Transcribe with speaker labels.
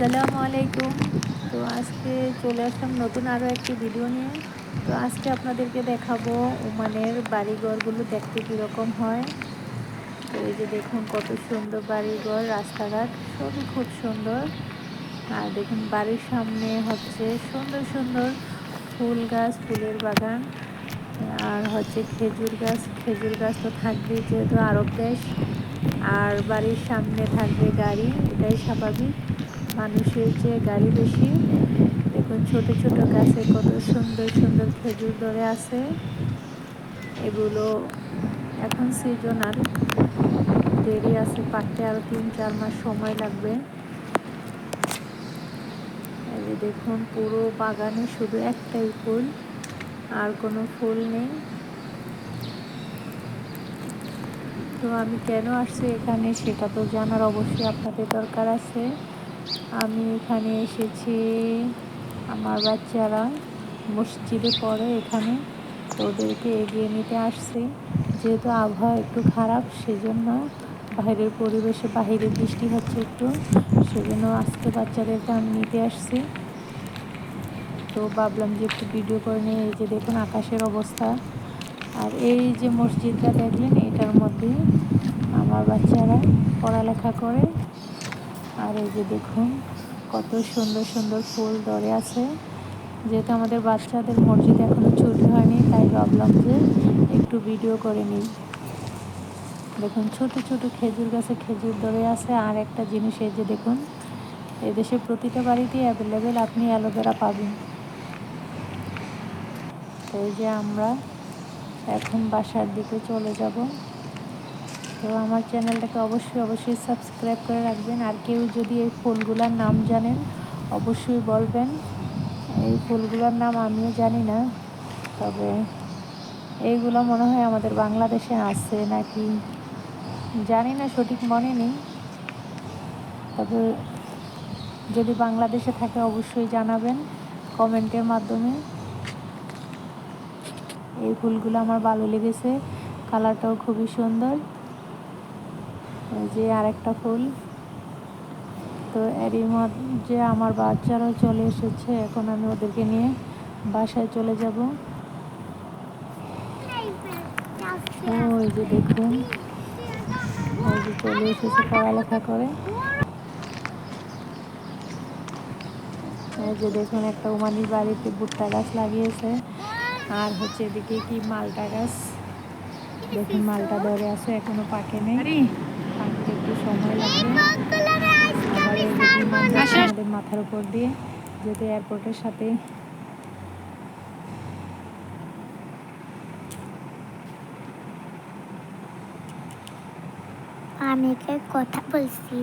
Speaker 1: আসসালামু আলাইকুম। তো আজকে চলে আসলাম নতুন আরও একটি ভিডিও নিয়ে। তো আজকে আপনাদেরকে দেখাবো ওমানের বাড়িঘরগুলো দেখতে কীরকম হয়। তো এই যে দেখুন কত সুন্দর বাড়িঘর, রাস্তাঘাট সবই খুব সুন্দর। আর দেখুন বাড়ির সামনে হচ্ছে সুন্দর সুন্দর ফুল গাছ, ফুলের বাগান। আর হচ্ছে খেজুর গাছ তো থাকবেই যেহেতু আরব দেশ। আর বাড়ির সামনে থাকবে গাড়ি, এটাই স্বাভাবিক, মানুষের চেয়ে গাড়ি বেশি। দেখুন ছোট ছোট গাছে কত সুন্দর সুন্দর খেজুর ধরে আছে। এগুলো এখন সিজনাল, দেরি আছে পাকতে, আরও 3-4 মাস সময় লাগবে। এই যে দেখুন পুরো বাগানে শুধু একটাই ফুল, আর কোনো ফুল নেই। তো আমি কেন আসছি এখানে সেটা তো জানার অবশ্যই আপনাদের দরকার আছে। আমি এখানে এসেছি, আমার বাচ্চারা মসজিদে পড়ে এখানে, তো ওদেরকে এগিয়ে নিতে আসছি। যেহেতু আবহাওয়া একটু খারাপ, সেজন্য বাইরের পরিবেশে বাহিরে বৃষ্টি হচ্ছে একটু, সেজন্য আজকে বাচ্চাদেরকে আমি নিতে আসছি। তো ভাবলাম যে একটু ভিডিও করে নিয়ে। এই যে দেখুন আকাশের অবস্থা। আর এই যে মসজিদটা দেখলেন, এটার মধ্যেই আমার বাচ্চারা পড়ালেখা করে। আর এই যে দেখুন কত সুন্দর সুন্দর ফুল ধরে আছে। যেহেতু আমাদের বাচ্চাদের মসজিদ এখনও ছুটি হয়নি, তাই ভাবলাম যে একটু ভিডিও করে নিই। দেখুন ছোট ছোট খেজুর গাছে খেজুর ধরে আছে। আর একটা জিনিস, এই যে দেখুন এদেশে প্রতিটা বাড়িতেই অ্যাভেলেবেল আপনি অ্যালোভেরা পাবেন। তো এই যে আমরা এখন বাসার দিকে চলে যাব। তো আমার চ্যানেলটাকে অবশ্যই সাবস্ক্রাইব করে রাখবেন। আর কেউ যদি এই ফুলগুলোর নাম জানেন অবশ্যই বলবেন। এই ফুলগুলোর নাম আমিও জানি না, তবে এইগুলো মনে হয় আমাদের বাংলাদেশে আছে নাকি জানি না, সঠিক মনে নেই। তবে যদি বাংলাদেশে থাকে অবশ্যই জানাবেন কমেন্টের মাধ্যমে। এই ফুলগুলো আমার ভালো লেগেছে, কালারটাও খুবই সুন্দর। এই যে আরেকটা ফুল। তো এরই মধ্যে আমার বাচ্চারাও চলে এসেছে, এখন আমি ওদেরকে নিয়ে বাসায় চলে যাব। ওই যে দেখুন, ওই যে চলে এসেছে পড়ালেখা করে। এই যে দেখুন একটা ওমানির বাড়িতে ভুট্টা গাছ লাগিয়েছে, আর হচ্ছে এদিকে কি মালটা গাছ। দেখুন মালটা ধরে আছে, এখনো পাকে নেই, পাকতে একটু সময় লাগবে। আবার এই যে বিমান যাচ্ছে আমাদের মাথার উপর দিয়ে, যেহেতু এয়ারপোর্টের সাথে।
Speaker 2: আমি কথা বলছি।